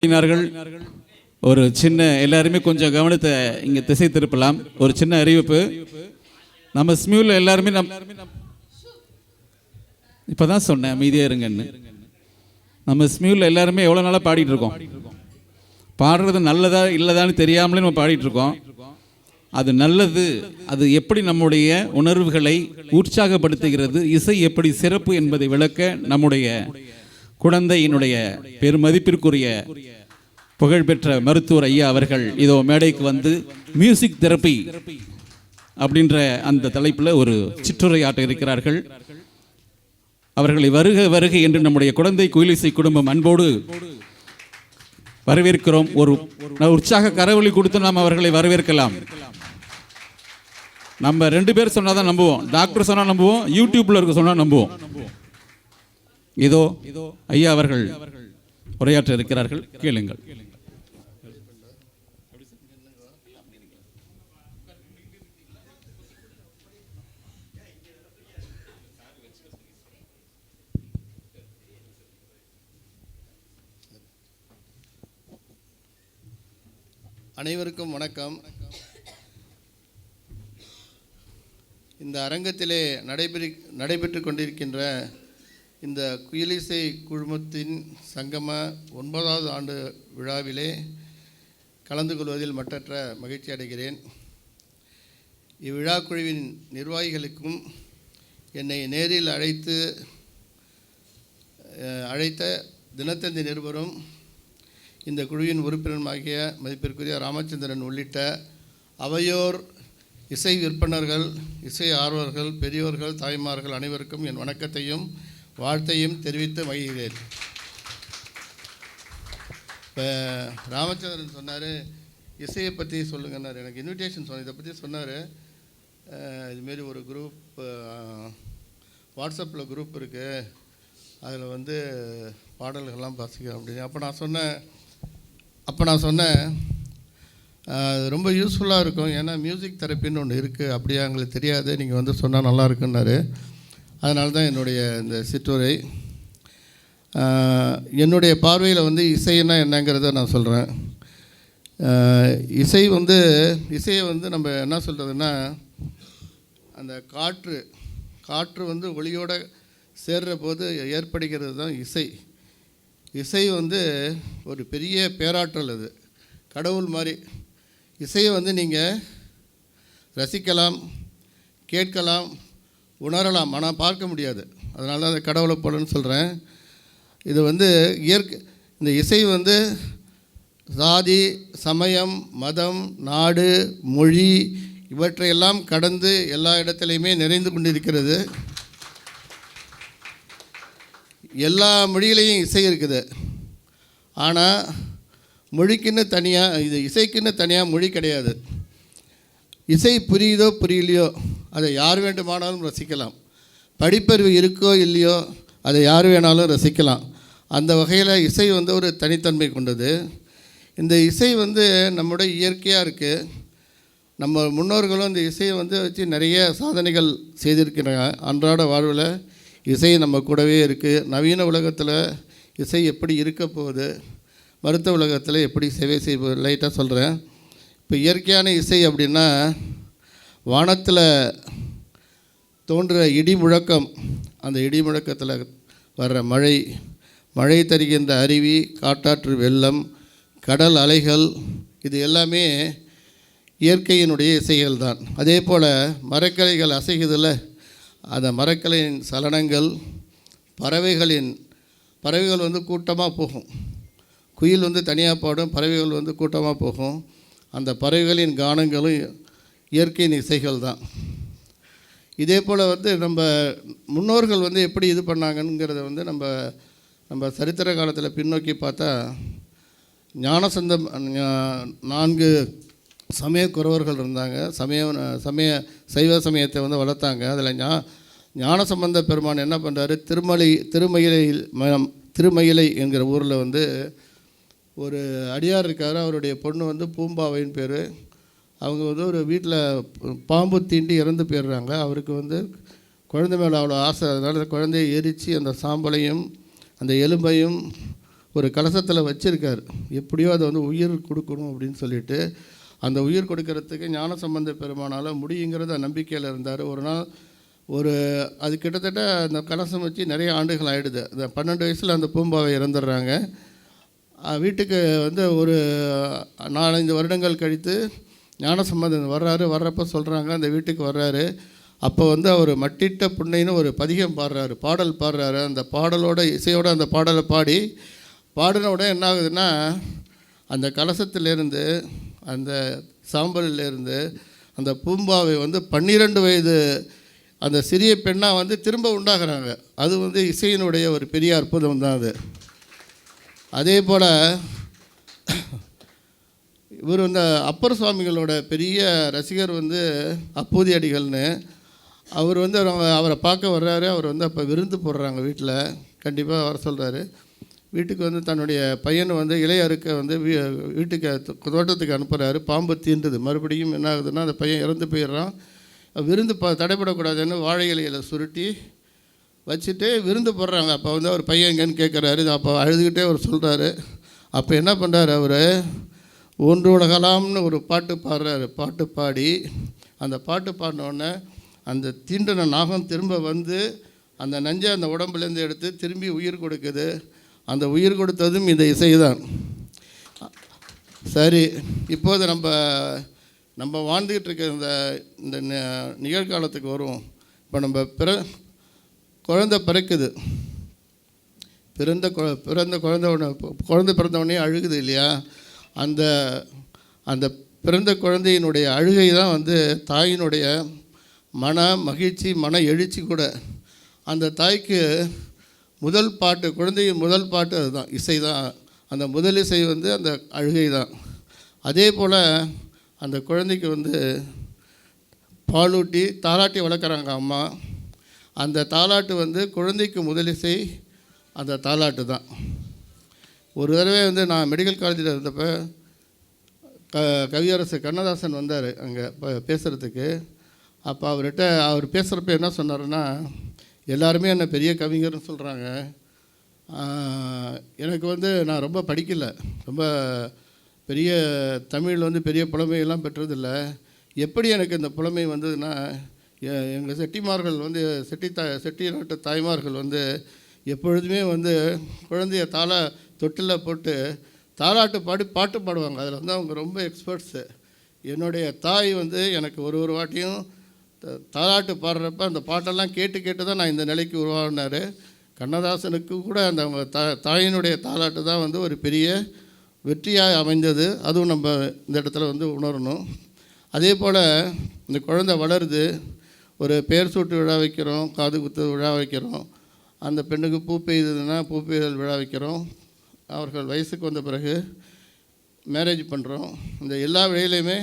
ஒரு சின்ன எல்லாருமே கொஞ்சம் கவனத்தை இங்கே திசை திருப்பலாம். ஒரு சின்ன அறிவிப்பு. நம்ம ஸ்மியூவில் எல்லாருமே இப்போ தான் சொன்னேன் அமைதியாக இருங்கன்னு. நம்ம ஸ்மியூவில் எல்லாருமே எவ்வளோ நாளாக பாடிட்டு இருக்கோம். பாடுறது நல்லதா இல்லதான்னு தெரியாமலே நம்ம பாடிட்டு இருக்கோம். அது நல்லது. அது எப்படி நம்முடைய உணர்வுகளை உற்சாகப்படுத்துகிறது, இசை எப்படி சிறப்பு என்பதை விளக்க நம்முடைய குழந்தையினுடைய பெருமதிப்பிற்குரிய புகழ்பெற்ற மருத்துவர் ஐயா அவர்கள் இதோ மேடைக்கு வந்து மியூசிக் தெரப்பி அப்படின்ற அந்த தலைப்பில் ஒரு சிற்றுரையாற்ற இருக்கிறார்கள். அவர்களை வருக வருக என்று நம்முடைய குழந்தை குயிலிசை குடும்பம் அன்போடு வரவேற்கிறோம். ஒரு உற்சாக கரவொலி கொடுத்து நாம் அவர்களை வரவேற்கலாம். நம்ம 2 பேர் சொன்னாதான் நம்புவோம். டாக்டர் சொன்னா நம்புவோம், யூடியூப்ல இருக்க சொன்னா நம்புவோம். இதோ ஐயா அவர்கள் உரையாற்ற இருக்கிறார்கள், கேளுங்கள். அனைவருக்கும் வணக்கம். இந்த அரங்கத்திலே நடைபெற்று கொண்டிருக்கின்ற இந்த குயிலிசை குழுமத்தின் சங்கம 9வது ஆண்டு விழாவிலே கலந்து கொள்வதில் மற்றற்ற மகிழ்ச்சி அடைகிறேன். இவ்விழா குழுவின் நிர்வாகிகளுக்கும் என்னை நேரில் அழைத்த தினத்தந்தி நிருபரும் இந்த குழுவின் உறுப்பினருமாகிய மதிப்பிற்குரிய ராமச்சந்திரன் உள்ளிட்ட அவையோர், இசை விற்பனர்கள், இசை ஆர்வலர்கள், பெரியோர்கள், தாய்மார்கள் அனைவருக்கும் என் வணக்கத்தையும் வாழ்த்தையும் தெரிவித்து மகிழ்கிறேன். இப்போ ராமச்சந்திரன் சொன்னார், இசையை பற்றி சொல்லுங்கன்னார். எனக்கு இன்விடேஷன் சொன்ன இதை பற்றி சொன்னார். இதுமாரி ஒரு குரூப் வாட்ஸ்அப்பில் குரூப் இருக்குது, அதில் வந்து பாடல்கள்லாம் வாசிக்கிறோம் அப்படின்னு. அப்போ நான் சொன்னேன் ரொம்ப யூஸ்ஃபுல்லாக இருக்கும். ஏன்னா மியூசிக் தெரப்பின்னு ஒன்று இருக்குது, அப்படியே எங்களுக்கு தெரியாது, நீங்கள் வந்து சொன்னால் நல்லா இருக்குன்னாரு. அதனால தான் என்னுடைய இந்த சிற்றுரை. என்னுடைய பார்வையில் வந்து இசைன்னா என்னங்கிறத நான் சொல்கிறேன். இசையை வந்து நம்ம என்ன சொல்கிறதுன்னா, அந்த காற்று வந்து ஒளியோடு சேர்ற போது ஏற்படுகிறது தான் இசை. இசை வந்து ஒரு பெரிய பேராற்றல், அது கடவுள் மாதிரி. இசையை வந்து நீங்கள் ரசிக்கலாம், கேட்கலாம், உணரலாம், ஆனால் பார்க்க முடியாது. அதனால தான் அந்த கடவுளை போலன்னு சொல்கிறேன். இது வந்து இந்த இசை வந்து சாதி, சமயம், மதம், நாடு, மொழி இவற்றையெல்லாம் கடந்து எல்லா இடத்துலையுமே நிறைந்து கொண்டிருக்கிறது. எல்லா மொழியிலையும் இசை இருக்குது. ஆனால் மொழிக்குன்னு தனியாக, இது இசைக்குன்னு தனியாக மொழி கிடையாது. இசை புரியுதோ புரியலையோ அதை யார் வேண்டுமானாலும் ரசிக்கலாம். படிப்பறிவு இருக்கோ இல்லையோ அதை யார் வேணாலும் ரசிக்கலாம். அந்த வகையில் இசை வந்து ஒரு தனித்தன்மை கொண்டது. இந்த இசை வந்து நம்முடைய இயற்கையாக இருக்குது. நம்ம முன்னோர்களும் இந்த இசையை வந்து வச்சு நிறைய சாதனைகள் செய்திருக்கிறாங்க. அன்றாட வாழ்வில் இசை நம்ம கூடவே இருக்குது. நவீன உலகத்தில் இசை எப்படி இருக்க போகுது, மருத்துவ உலகத்தில் எப்படி சேவை செய்வது, லைட்டாக சொல்கிறேன். இப்போ இயற்கையான இசை அப்படின்னா, வானத்தில் தோன்றுற இடி முழக்கம், அந்த இடி முழக்கத்தில் வர்ற மழை தருகின்ற அருவி, காட்டாற்று வெள்ளம், கடல் அலைகள், இது எல்லாமே இயற்கையினுடைய இசைகள் தான். அதே போல் மரக்கிளைகள் அசைகுதில்ல, அந்த மரக்கிளையின் சலனங்கள், பறவைகள் வந்து கூட்டமாக போகும். குயில் வந்து தனியாக பாடும், பறவைகள் வந்து கூட்டமாக போகும். அந்த பறவைகளின் கானங்களும் இயற்கையின் இசைகள் தான். இதே போல் வந்து நம்ம முன்னோர்கள் வந்து எப்படி இது பண்ணாங்கங்கிறத வந்து நம்ம சரித்திர காலத்தில் பின்னோக்கி பார்த்தா, ஞானசந்தம் 4 சமய குறவர்கள் இருந்தாங்க. சைவ சமயத்தை வந்து வளர்த்தாங்க. அதில் ஞானசம்பந்த பெருமான் என்ன பண்ணுறாரு, திருமயிலை என்கிற ஊரில் வந்து ஒரு அடியார் இருக்கார். அவருடைய பொண்ணு வந்து பூம்பாவைன்னு பேர். அவங்க வந்து ஒரு வீட்டில் பாம்பு தீண்டி இறந்து போயிடுறாங்க. அவருக்கு வந்து குழந்தை மேலே அவ்வளோ ஆசை. அதனால் அந்த குழந்தையை எரித்து அந்த சாம்பலையும் அந்த எலும்பையும் ஒரு கலசத்தில் வச்சுருக்கார். எப்படியோ அதை வந்து உயிர் கொடுக்கணும் அப்படின்னு சொல்லிட்டு அந்த உயிர் கொடுக்கறதுக்கு ஞானசம்பந்த பெருமானால் முடியுங்கிறத நம்பிக்கையில் இருந்தார். ஒரு நாள் அது கிட்டத்தட்ட அந்த கலசம் வச்சு நிறைய ஆண்டுகள் ஆகிடுது. அந்த 12 வயசில் அந்த பூம்பாவை இறந்துடுறாங்க. வீட்டுக்கு வந்து ஒரு 4-5 வருடங்கள் கழித்து ஞானசம்பந்தன் வர்றப்போ சொல்கிறாங்க, அந்த வீட்டுக்கு வர்றாரு. அப்போ வந்து அவர் மட்டிட்ட புண்ணைன்னு ஒரு பதிகம் பாடல் பாடுறாரு. அந்த பாடலோட இசையோட அந்த பாடலை பாடின உடனே என்ன ஆகுதுன்னா, அந்த கலசத்திலேருந்து அந்த சாம்பலிலேருந்து அந்த பூம்பாவை வந்து 12 வயது அந்த சிறிய பெண்ணாக வந்து திரும்ப உண்டாகிறாங்க. அது வந்து இசையினுடைய ஒரு பெரிய அற்புதம் தான் அது. அதே போல் இவர் வந்து அப்பர் சுவாமிகளோட பெரிய ரசிகர் வந்து அப்பூதி அடிகள்னு. அவர் வந்து அவரை பார்க்க வர்றாரு. அவர் வந்து அப்போ விருந்து போடுறாங்க வீட்டில். கண்டிப்பாக வர சொல்கிறாரு. வீட்டுக்கு வந்து தன்னுடைய பையனை வந்து இலைய அறுக்க வந்து வீட்டுக்கு தோட்டத்துக்கு அனுப்புகிறாரு. பாம்பு தீண்டுது. மறுபடியும் என்ன ஆகுதுன்னா, அந்த பையன் இறந்து போயிடுறான். விருந்து தடைப்படக்கூடாதுன்னு வாழை இலையில் சுருட்டி வச்சுட்டு விருந்து போடுறாங்க. அப்போ வந்து அவர் பையன் எங்கேன்னு கேட்குறாரு. அப்போ அழுதுகிட்டே அவர் சொல்கிறாரு. அப்போ என்ன பண்ணுறாரு, அவர் ஒன்று உலகலாம்னு ஒரு பாட்டு பாடுறாரு. பாட்டு பாடி அந்த பாட்டு பாடினோடனே அந்த தீண்டின நாகம் திரும்ப வந்து அந்த நஞ்சை அந்த உடம்புலேருந்து எடுத்து திரும்பி உயிர் கொடுக்குது. அந்த உயிர் கொடுத்ததும் இந்த இசை தான். சரி, இப்போது நம்ம வாழ்ந்துக்கிட்டு இருக்க இந்த நிகழ்காலத்துக்கு வருவோம். இப்போ நம்ம குழந்தை பிறக்குது. குழந்தை பிறந்தவுடனே அழுகுது இல்லையா? அந்த பிறந்த குழந்தையினுடைய அழுகை தான் வந்து தாயினுடைய மன மகிழ்ச்சி, மன எழுச்சி கூட. அந்த தாய்க்கு முதல் பாட்டு, குழந்தையின் முதல் பாட்டு அதுதான், இசை தான். அந்த முதல் இசை வந்து அந்த அழுகை தான். அதே போல் அந்த குழந்தைக்கு வந்து பாலூட்டி தாலாட்டி வளர்க்குறாங்க அம்மா. அந்த தாலாட்டு வந்து குழந்தைக்கு முதல் இசை அந்த தாலாட்டு தான். ஒரு தடவை வந்து நான் மெடிக்கல் காலேஜில் இருந்தப்போ கவியரசு கண்ணதாசன் வந்தார் அங்கே பேசுகிறதுக்கு. அப்போ அவர் பேசுகிறப்ப என்ன சொன்னார்னா, எல்லாருமே என்னை பெரிய கவிஞர்னு சொல்கிறாங்க. எனக்கு வந்து நான் ரொம்ப படிக்கலை, ரொம்ப பெரிய தமிழ் வந்து பெரிய புலமையெல்லாம் பெற்றதில்லை. எப்படி எனக்கு இந்த புலமை வந்ததுன்னா, எங்கள் செட்டிமார்கள் வந்து செட்டி நாட்டு தாய்மார்கள் வந்து எப்பொழுதுமே வந்து குழந்தைய தொட்டில் போட்டு தாலாட்டு பாட்டு பாடுவாங்க. அதில் வந்து அவங்க ரொம்ப எக்ஸ்பர்ட்ஸு. என்னுடைய தாய் வந்து எனக்கு ஒரு வாட்டியும் தாலாட்டு பாடுறப்ப அந்த பாட்டெல்லாம் கேட்டு தான் நான் இந்த நிலைக்கு உருவாகினார். கண்ணதாசனுக்கு கூட அந்த அவங்க தாயினுடைய தாலாட்டு தான் வந்து ஒரு பெரிய வெற்றியாக அமைந்தது. அதுவும் நம்ம இந்த இடத்துல வந்து உணரணும். அதே போல் இந்த குழந்தை வளருது. ஒரு பெயர் சூட்டு விழா வைக்கிறோம், காது குத்து விழா வைக்கிறோம். அந்த பெண்ணுக்கு பூ பெய்ததுன்னா பூ பெய்தல் விழா வைக்கிறோம். அவர்கள் வயசுக்கு வந்த பிறகு மேரேஜ் பண்ணுறோம். இந்த எல்லா வேலையுமே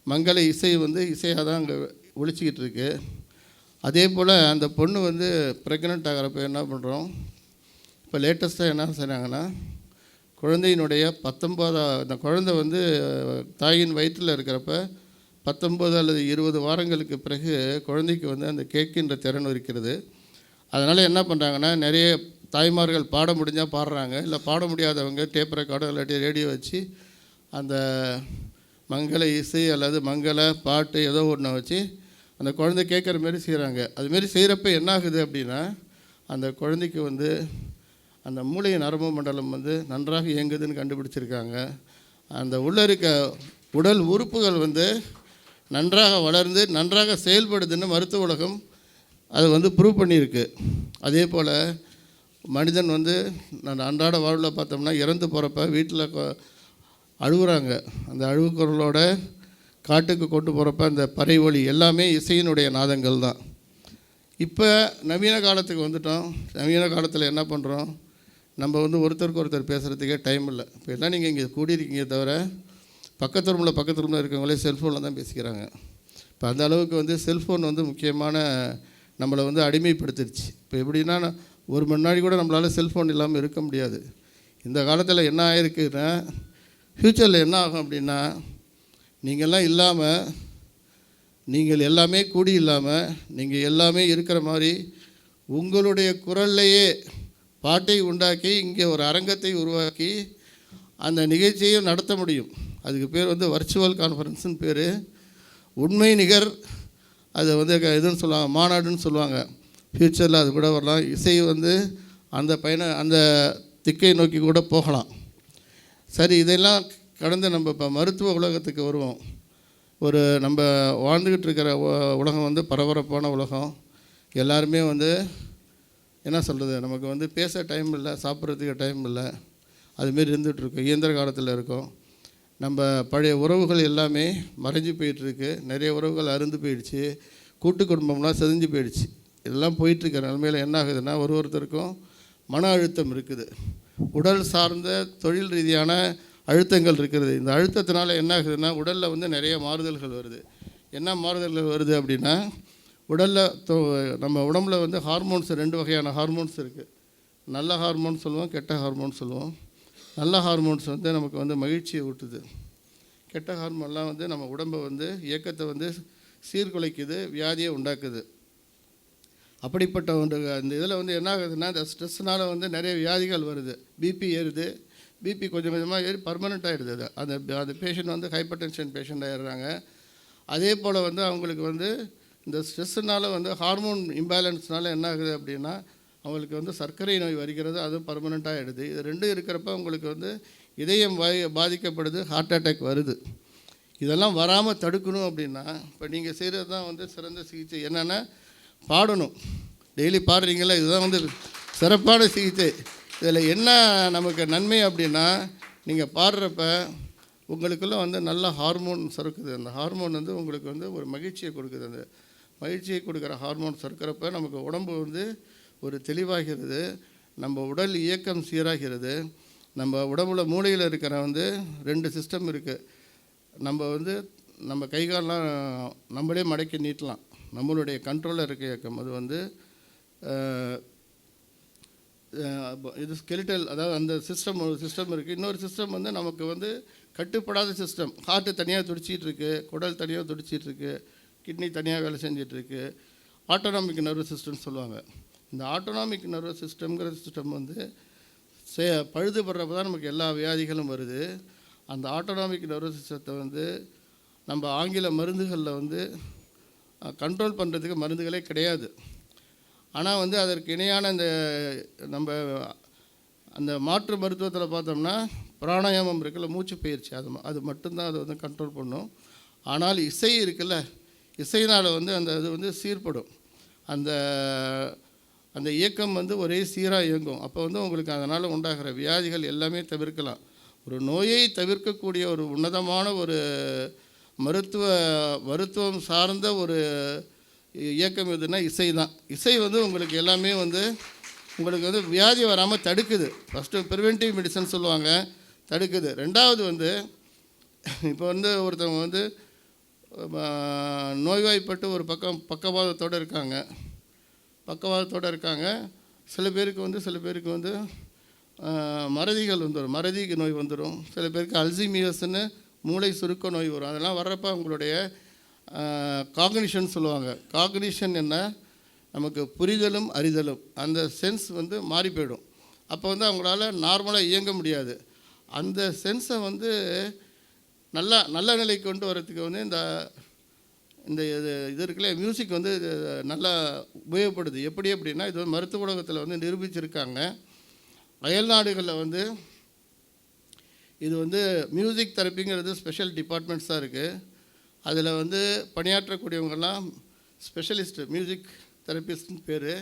மங்கள இசை வந்து இசையாக தான் அங்கே ஒழிச்சிக்கிட்டு இருக்கு. அதே போல் அந்த பொண்ணு வந்து ப்ரெக்னென்ட் ஆகிறப்ப என்ன பண்ணுறோம், இப்போ லேட்டஸ்ட்டாக என்ன செய்கிறாங்கன்னா, குழந்தையினுடைய 19 அந்த குழந்தை வந்து தாயின் வயிற்றில் இருக்கிறப்ப 19 அல்லது 20 வாரங்களுக்கு பிறகு குழந்தைக்கு வந்து அந்த கேட்கின்ற திறன் இருக்கிறது. அதனால் என்ன பண்ணுறாங்கன்னா, நிறைய தாய்மார்கள் பாட முடிஞ்சால் பாடுறாங்க, இல்லை பாட முடியாதவங்க டேப் ரெக்கார்டோ இல்லாட்டி ரேடியோ வச்சு அந்த மங்கள இசை அல்லது மங்கள பாட்டு ஏதோ ஒன்று வச்சு அந்த குழந்தை கேட்குற மாரி செய்கிறாங்க. அதுமாரி செய்கிறப்ப என்ன ஆகுது அப்படின்னா, அந்த குழந்தைக்கு வந்து அந்த மூளை நரம்பு மண்டலம் வந்து நன்றாக இயங்குதுன்னு கண்டுபிடிச்சிருக்காங்க. அந்த உள்ளே இருக்க உடல் உறுப்புகள் வந்து நன்றாக வளர்ந்து நன்றாக செயல்படுதுன்னு மருத்துவ உலகம் அது வந்து ப்ரூவ் பண்ணியிருக்கு. அதே போல் மனிதன் வந்து நான் அன்றாட வாழ்வில் பார்த்தோம்னா இறந்து போகிறப்ப வீட்டில் அழுகுறாங்க. அந்த அழுகுறலோட காட்டுக்கு கொண்டு போகிறப்ப அந்த பறை ஒலி எல்லாமே இசையினுடைய நாதங்கள் தான். இப்போ நவீன காலத்துக்கு வந்துட்டோம். நவீன காலத்தில் என்ன பண்ணுறோம், நம்ம வந்து ஒருத்தருக்கு ஒருத்தர் பேசுகிறதுக்கே டைம் இல்லை. இப்போ எல்லாம் நீங்கள் இங்கே கூடியிருக்கீங்க தவிர பக்கத்து ரூமில் இருக்கவங்களே செல்ஃபோனில் தான் பேசிக்கிறாங்க. இப்போ அந்த அளவுக்கு வந்து செல்ஃபோன் வந்து முக்கியமான நம்மளை வந்து அடிமைப்படுத்திடுச்சு. இப்போ எப்படின்னா, ஒரு மணி நாள் கூட நம்மளால் செல்ஃபோன் இல்லாமல் இருக்க முடியாது. இந்த காலத்தில் என்ன ஆகிருக்குன்னா, ஃப்யூச்சரில் என்ன ஆகும் அப்படின்னா, நீங்கள்லாம் இல்லாமல், நீங்கள் எல்லாமே கூடி இல்லாமல், நீங்கள் எல்லாமே இருக்கிற மாதிரி உங்களுடைய குரல்லையே பாட்டை உண்டாக்கி இங்கே ஒரு அரங்கத்தை உருவாக்கி அந்த நிகழ்ச்சியையும் நடத்த முடியும். அதுக்கு பேர் வந்து வர்ச்சுவல் கான்ஃபரன்ஸுன்னு பேர். உண்மை நிகர் அது வந்து இதுன்னு சொல்லுவாங்க, மாநாடுன்னு சொல்லுவாங்க. ஃப்யூச்சரில் அது கூட வரலாம். இசை வந்து அந்த திக்கை நோக்கி கூட போகலாம். சரி, இதெல்லாம் கடந்து நம்ம இப்போ மருத்துவ உலகத்துக்கு வருவோம். நம்ம வாழ்ந்துக்கிட்டு இருக்கிற உலகம் வந்து பரபரப்பான உலகம். எல்லாருமே வந்து என்ன சொல்கிறது, நமக்கு வந்து பேச டைம் இல்லை, சாப்பிட்றதுக்கு டைம் இல்லை, அதுமாரி இருந்துகிட்ருக்கோம். இயந்திர காலத்தில் இருக்கோம். நம்ம பழைய உறவுகள் எல்லாமே மறைஞ்சு போயிட்டுருக்கு. நிறைய உறவுகள் அருந்து போயிடுச்சு. கூட்டு குடும்பம்லாம் செதிஞ்சு போயிடுச்சு. இதெல்லாம் போயிட்டுருக்கிற நிலைமையில் என்ன ஆகுதுன்னா, ஒருத்தருக்கும் மன அழுத்தம் இருக்குது, உடல் சார்ந்த தொழில் ரீதியான அழுத்தங்கள் இருக்கிறது. இந்த அழுத்தத்தினால என்ன ஆகுதுன்னா, உடலில் வந்து நிறைய மாறுதல்கள் வருது. என்ன மாறுதல்கள் வருது அப்படின்னா, உடலில் நம்ம உடம்புல வந்து ஹார்மோன்ஸ் 2 வகையான ஹார்மோன்ஸ் இருக்குது. நல்ல ஹார்மோன் சொல்லுவோம், கெட்ட ஹார்மோன் சொல்லுவோம். நல்ல ஹார்மோன்ஸ் வந்து நமக்கு வந்து மகிழ்ச்சியை ஊட்டுது. கெட்ட ஹார்மோன்லாம் வந்து நம்ம உடம்பை வந்து இயக்கத்தை வந்து சீர்குலைக்குது, வியாதியை உண்டாக்குது. அப்படிப்பட்ட ஒன்று அந்த இதில் வந்து என்ன ஆகுதுன்னா, இந்த ஸ்ட்ரெஸ்னால் வந்து நிறைய வியாதிகள் வருது. பிபி ஏறுது. பிபி கொஞ்சம் கொஞ்சமாக ஏறி பர்மனெண்ட் ஆகிடுது. அந்த பேஷண்ட் வந்து ஹைப்பர் டென்ஷன் பேஷண்ட் ஆகிடுறாங்க. அதே போல் வந்து அவங்களுக்கு வந்து இந்த ஸ்ட்ரெஸ்ஸுனால் வந்து ஹார்மோன் இம்பேலன்ஸ்னால என்ன ஆகுது அப்படின்னா, அவங்களுக்கு வந்து சர்க்கரை நோய் வருகிறது. அதுவும் பர்மனெண்ட்டாக ஆகிடுது. இது ரெண்டும் இருக்கிறப்ப அவங்களுக்கு வந்து இதயம் பாதிக்கப்படுது, ஹார்ட் அட்டாக் வருது. இதெல்லாம் வராமல் தடுக்கணும் அப்படின்னா, இப்போ நீங்கள் செய்கிறது தான் வந்து சிறந்த சிகிச்சை. என்னென்னா, பாடணும். டெய்லி பாடுறீங்களா, இதுதான் வந்து சிறப்பான சிகிச்சை. இதில் என்ன நமக்கு நன்மை அப்படின்னா, நீங்கள் பாடுறப்ப உங்களுக்குள்ளே வந்து நல்ல ஹார்மோன் சுரக்குது. அந்த ஹார்மோன் வந்து உங்களுக்கு வந்து ஒரு மகிழ்ச்சியை கொடுக்குது. அந்த மகிழ்ச்சியை கொடுக்குற ஹார்மோன் சுரக்கிறப்ப நமக்கு உடம்பு வந்து ஒரு தெளிவாகிறது. நம்ம உடல் இயக்கம் சீராகிறது. நம்ம உடம்புல மூளையில் இருக்கிற வந்து 2 சிஸ்டம் இருக்குது. நம்ம கை காலெலாம் நம்மளே மடக்கி நீட்டலாம். நம்மளுடைய கண்ட்ரோலில் இருக்க இயக்கம் அது வந்து இது ஸ்கெலிட்டல், அதாவது அந்த ஒரு சிஸ்டம் இருக்குது. இன்னொரு சிஸ்டம் வந்து நமக்கு வந்து கட்டுப்படாத சிஸ்டம். ஹார்ட்டு தனியாக துடிச்சிட்ருக்கு, குடல் தனியாக துடிச்சிட்ருக்கு, கிட்னி தனியாக வேலை செஞ்சிட்ருக்கு. ஆட்டோனாமிக் நர்வஸ் சிஸ்டம்னு சொல்லுவாங்க. இந்த ஆட்டோனாமிக் நர்வஸ் சிஸ்டம்ங்கிற சிஸ்டம் வந்து பழுதுபடுறப்ப தான் நமக்கு எல்லா வியாதிகளும் வருது. அந்த ஆட்டோனாமிக் நர்வஸ் சிஸ்டத்தை வந்து நம்ம ஆங்கில மருந்துகளில் வந்து கண்ட்ரோல் பண்ணுறதுக்கு மருந்துகளே கிடையாது. ஆனால் வந்து அதற்கு இணையான நம்ம அந்த மாற்று மருத்துவத்தில் பார்த்தோம்னா பிராணாயாமம் இருக்குல்ல, மூச்சு பயிற்சி, அது மட்டும்தான் அதை வந்து கண்ட்ரோல் பண்ணும். ஆனால் இசை இருக்குல்ல, இசைனால் வந்து இது வந்து சீர்படும். அந்த இயக்கம் வந்து ஒரே சீராக இயங்கும். அப்போ வந்து உங்களுக்கு அதனால் உண்டாகிற வியாதிகள் எல்லாமே தவிர்க்கலாம். ஒரு நோயை தவிர்க்கக்கூடிய ஒரு உன்னதமான ஒரு மருத்துவம் சார்ந்த ஒரு இயக்கம் எதுனா இசை தான். இசை வந்து உங்களுக்கு எல்லாமே வந்து உங்களுக்கு வந்து வியாதி வராமல் தடுக்குது. ஃபஸ்ட்டு ப்ரிவென்டிவ் மெடிசன் சொல்லுவாங்க, தடுக்குது. ரெண்டாவது வந்து இப்போ வந்து ஒருத்தவங்க வந்து நோய்வாய்ப்பட்டு ஒரு பக்கவாதத்தோடு இருக்காங்க. சில பேருக்கு வந்து மறதிகள் வந்துடும், மறதி நோய் வந்துடும். சில பேருக்கு அல்சைமர்ஸ்னு மூளை சுருக்க நோய் வரும். அதெல்லாம் வர்றப்ப அவங்களுடைய காக்னிஷன் சொல்லுவாங்க. காக்னிஷன் என்ன, நமக்கு புரிதலும் அறிதலும், அந்த சென்ஸ் வந்து மாறி போயிடும். அப்போ வந்து அவங்களால நார்மலாக இயங்க முடியாது. அந்த சென்ஸை வந்து நல்ல நிலைக்கு கொண்டு வரத்துக்கு வந்து இந்த இது இருக்குல்ல, மியூசிக் வந்து நல்லா உபயோகப்படுது. எப்படி அப்படின்னா, இது வந்து மருத்துவ உலகத்தில் வந்து நிரூபிச்சிருக்காங்க. அயல் நாடுகளில் வந்து இது வந்து மியூசிக் தெரப்பிங்கிறது ஸ்பெஷல் டிபார்ட்மெண்ட்ஸாக இருக்குது. அதில் வந்து பணியாற்றக்கூடியவங்கெல்லாம் ஸ்பெஷலிஸ்ட்டு, மியூசிக் தெரப்பிஸ்ட்னு பேர்.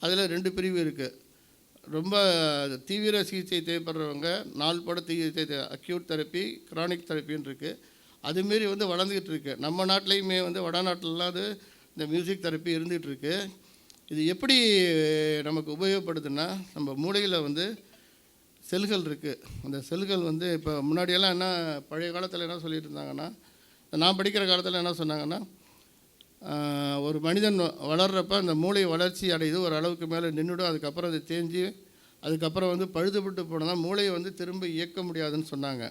அதில் 2 பிரிவு இருக்குது. ரொம்ப தீவிர சிகிச்சை தேவைப்படுறவங்க 4 பட சிகிச்சை, அக்யூட் தெரப்பி, கிரானிக் தெரப்பின்னு இருக்குது. அதுமாரி வந்து வளர்ந்துக்கிட்டு இருக்குது. நம்ம நாட்டிலையுமே வந்து வடநாட்டிலலாம் அது இந்த மியூசிக் தெரப்பி இருந்துகிட்ருக்கு. இது எப்படி நமக்கு உபயோகப்படுதுன்னா, நம்ம மூளையில் வந்து செல்கள் இருக்குது. அந்த செல்கள் வந்து இப்போ முன்னாடியெல்லாம் என்ன, பழைய காலத்தில் என்ன சொல்லிட்டு இருந்தாங்கன்னா, நான் படிக்கிற காலத்தில் என்ன சொன்னாங்கன்னா, ஒரு மனிதன் வளர்கிறப்ப அந்த மூளை வளர்ச்சி அடையுது, ஒரு அளவுக்கு மேலே நின்றுடும். அதுக்கப்புறம் அது தேஞ்சு அதுக்கப்புறம் வந்து பழுதுபட்டு போனால் மூளையை வந்து திரும்ப இயக்க முடியாதுன்னு சொன்னாங்க.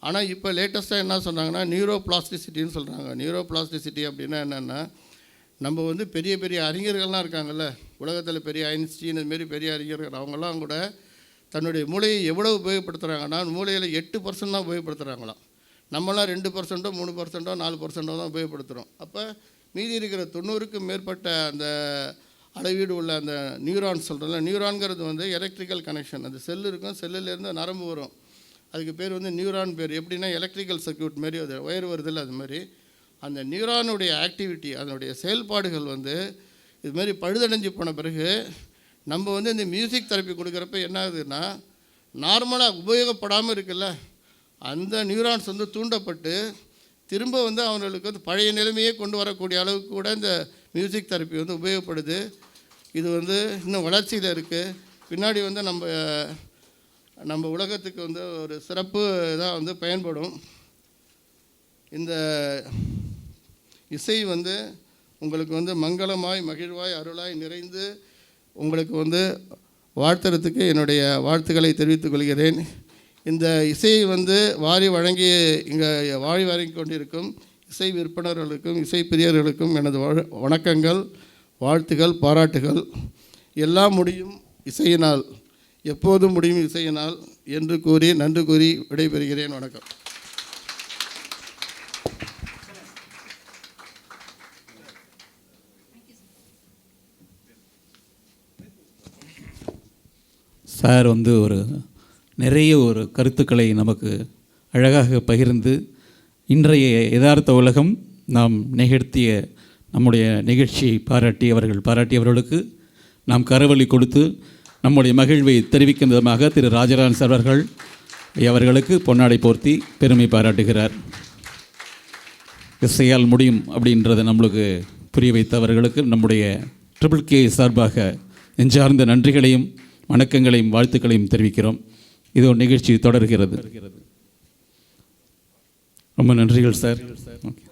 ஆனால் இப்போ லேட்டஸ்ட்டாக என்ன சொன்னாங்கன்னா, நியூரோ பிளாஸ்டிசிட்டின்னு சொல்கிறாங்க. நியூரோ பிளாஸ்டிசிட்டி அப்படின்னா என்னென்னா, நம்ம வந்து பெரிய பெரிய அறிஞர்கள்லாம் இருக்காங்கல்ல உலகத்தில் பெரிய ஐன்ஸ்டீன் இதுமாரி பெரிய அறிஞர்கள் அவங்கெல்லாம் கூட தன்னுடைய மூளையை எவ்வளோ உபயோகப்படுத்துகிறாங்கன்னா மூளையில் 8% தான் உபயோகப்படுத்துகிறாங்களாம். நம்மளாம் 2%, 3%, 4% தான் உபயோகப்படுத்துகிறோம். அப்போ மீதி இருக்கிற 90க்கும் மேற்பட்ட அந்த அளவீடு உள்ள அந்த நியூரான் சொல்கிறோம்ல, நியூரான்கிறது வந்து எலக்ட்ரிக்கல் கனெக்ஷன். அந்த செல்லு இருக்கும், செல்லுலேருந்து நரம்பு வரும், அதுக்கு பேர் வந்து நியூரான் பேர். எப்படின்னா எலக்ட்ரிக்கல் சர்க்யூட் மாரி அது ஒயர் வருதில்ல, அது மாதிரி அந்த நியூரானுடைய ஆக்டிவிட்டி அதனுடைய செயல்பாடுகள் வந்து இதுமாரி பழுதடைஞ்சு போன பிறகு நம்ம வந்து இந்த மியூசிக் தெரப்பி கொடுக்குறப்ப என்ன ஆகுதுன்னா, நார்மலாக உபயோகப்படாமல் இருக்குல்ல அந்த நியூரான்ஸ் வந்து தூண்டப்பட்டு திரும்ப வந்து அவங்களுக்கு வந்து பழைய நிலைமையே கொண்டு வரக்கூடிய அளவுக்கு கூட இந்த மியூசிக் தெரப்பி வந்து உபயோகப்படுது. இது வந்து இன்னும் வளர்ச்சியில் இருக்குது. பின்னாடி வந்து நம்ம உலகத்துக்கு வந்து ஒரு சிறப்பு இதாக வந்து பயன்படும். இந்த இசை வந்து உங்களுக்கு வந்து மங்களமாய் மகிழ்வாய் அருளாய் நிறைந்து உங்களுக்கு வந்து வாழ்த்துறதுக்கு என்னுடைய வாழ்த்துக்களை தெரிவித்துக் கொள்கிறேன். இந்த இசையை வந்து வாரி வழங்கி இங்கே வழங்கி கொண்டிருக்கும் இசை விற்பனர்களுக்கும் இசை பிரியர்களுக்கும் எனது வணக்கங்கள், வாழ்த்துக்கள், பாராட்டுகள். எல்லாம் முடியும் இசையினால், எப்போதும் முடியும் இசையினால் என்று கூறி நன்றி கூறி விடைபெறுகிறேன். வணக்கம். சார் வந்து நிறைய கருத்துக்களை நமக்கு அழகாக பகிர்ந்து இன்றைய யதார்த்த உலகம் நாம் நிகழ்த்திய நம்முடைய நிகழ்ச்சியை பாராட்டியவர்களுக்கு நாம் கரவொலி கொடுத்து நம்முடைய மகிழ்வை தெரிவிக்கும் விதமாக திரு ராஜராஜன் சார் அவர்களுக்கு பொன்னாடை போர்த்தி பெருமை பாராட்டுகிறார். இசையால் முடியும் அப்படின்றத நம்மளுக்கு புரிய வைத்தவர்களுக்கு நம்முடைய ட்ரிபிள் கே சார்பாக நெஞ்சார்ந்த நன்றிகளையும் வணக்கங்களையும் வாழ்த்துக்களையும் தெரிவிக்கிறோம். இது ஒரு நிகழ்ச்சி தொடர்கிறது. ரொம்ப நன்றிகள் சார். ஓகே.